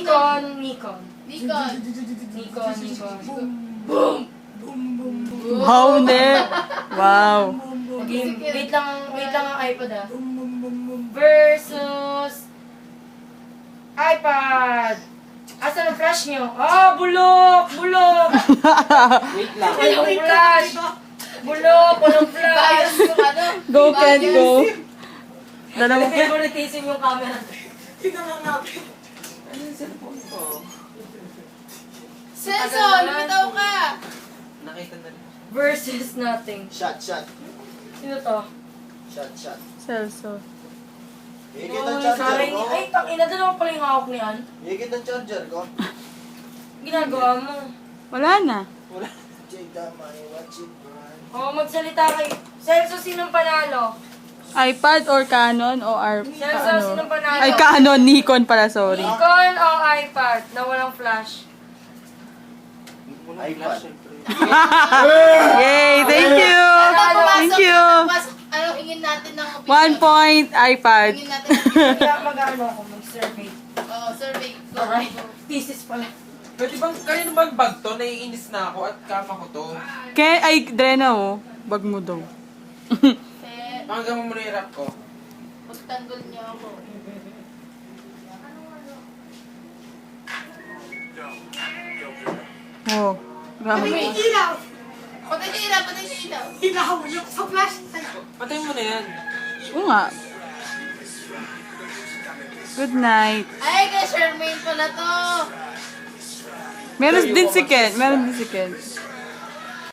Nikon. Nikon. Boom! Wow, ne. Wow. Okay, wait lang ang iPod ah. Versus iPad. Asan ang flash nyo? Ah, bulok! Bulok! Wait lang. Walang flash! Bulok! Walang flash! Go, Ken, go. Dalawa. Favoritism yung camera. Ano yung cellphone ko? Senso, lumitaw ka! Nakita na rin. Versus nothing. Shot. Sino to? Shot. Celso. Higit ang Ay, charger ko. ay, tangina, dalawa pala yung hawak niyan. Higit ang charger ko. Ginagawa mo. Wala na. Wala. Jada, my watch it burn. Oo, magsalita kayo. Celso, sinong panalo? iPad or Canon o Celso, ano? sinong panalo? Ay, Canon. Nikon pala, sorry. Nikon o iPad na walang flash? Walang iPad. flash, syempre. Yay, thank you. Thank you. Ano, ingin natin ng opinion. 1 point, iPad. Ingin natin ng opinion. Kaya mag-ano ako, mag-survey. Oo, survey. Go, Alright. go. Thesis pala. Pwede bang kayo naman bag to? Naiinis na ako at kama ko to. Kaya, ay, Drena, oh. Bag mo daw. Eh, Hanggang mo muna yung rap ko. pagtanggol niyo ako. Oh. Grabe. ilaw! Patay niyo ilaw, patay niyo ilaw. Ilaw, yung sa flash. Patay mo na yan. Oo nga. Good night. Ay, kay Charmaine pala to. Meron din si Ken.